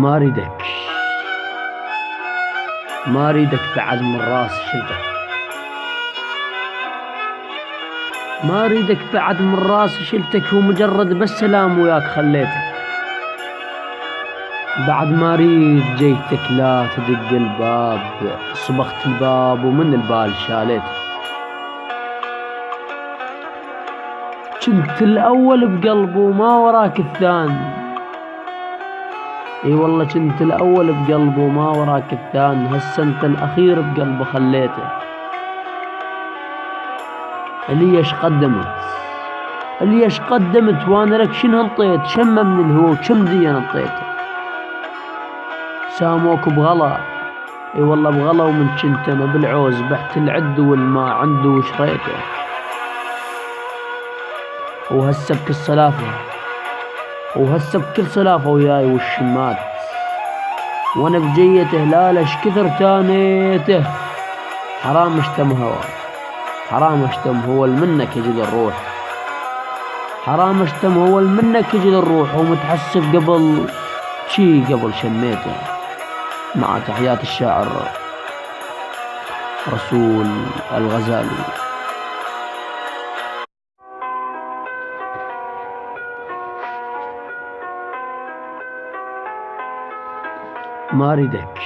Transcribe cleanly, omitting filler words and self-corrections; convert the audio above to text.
ما اريدك، ما اريدك بعد من راسي شلتك، ما اريدك بعد من راسي شلتك، ومجرد بس سلام وياك خليتك. بعد ما اريد جيتك لا تدق الباب، صبغت الباب ومن البال شاليتك. كنت الاول بقلبه وما وراك الثاني، اي والله كنت الاول بقلبه وما وراك الثاني، هسه انت الاخير بقلبه خليته. ليش قدمت، ليش قدمت وانا لك شنو انطيت؟ شمه من الهوى كم دين انطيته. ساموك بغلا، اي والله بغلا، ومن كنت انا بالعوز بحت العد والما عنده وشريته. وهسه بكل صلافه، وهسه بكل صلافه وياي والشمات، وانا بجيته لا لش كثر تانيته. حرام اشتم هوا، حرام اشتم هو منك يجي الروح، حرام اشتم هو منك يجي الروح، ومتحسف قبل شي قبل شميته. مع تحيات الشاعر رسول الغزالي. ما اريدك.